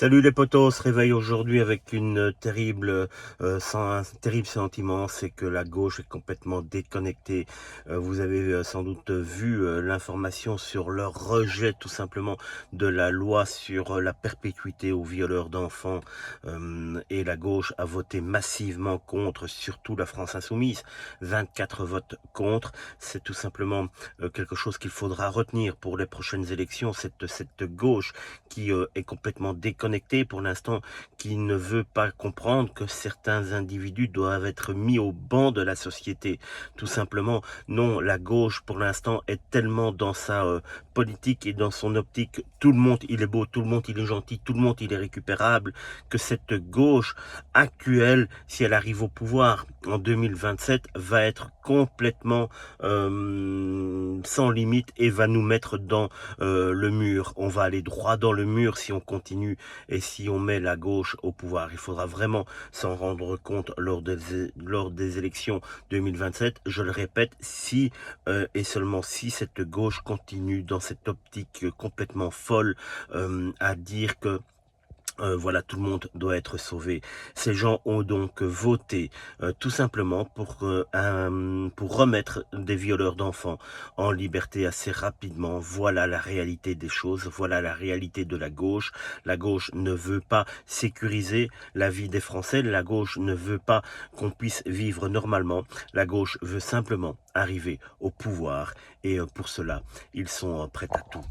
Salut les potos, on se réveille aujourd'hui avec un terrible sentiment, c'est que la gauche est complètement déconnectée. Vous avez sans doute vu l'information sur leur rejet tout simplement de la loi sur la perpétuité aux violeurs d'enfants. Et la gauche a voté massivement contre, surtout la France Insoumise. 24 votes contre, c'est tout simplement quelque chose qu'il faudra retenir pour les prochaines élections, cette gauche qui est complètement déconnecté pour l'instant, qui ne veut pas comprendre que certains individus doivent être mis au banc de la société. Tout simplement, non, la gauche pour l'instant est tellement dans sa politique et dans son optique, tout le monde il est beau, tout le monde il est gentil, tout le monde il est récupérable, que cette gauche actuelle, si elle arrive au pouvoir en 2027, va être complètement sans limite et va nous mettre dans le mur. On va aller droit dans le mur si on continue et si on met la gauche au pouvoir. Il faudra vraiment s'en rendre compte lors des élections 2027. Je le répète, si et seulement si cette gauche continue dans cette optique complètement folle à dire que voilà, tout le monde doit être sauvé. Ces gens ont donc voté tout simplement pour remettre des violeurs d'enfants en liberté assez rapidement. Voilà la réalité des choses, voilà la réalité de la gauche. La gauche ne veut pas sécuriser la vie des Français, la gauche ne veut pas qu'on puisse vivre normalement. La gauche veut simplement arriver au pouvoir et pour cela, ils sont prêts à tout.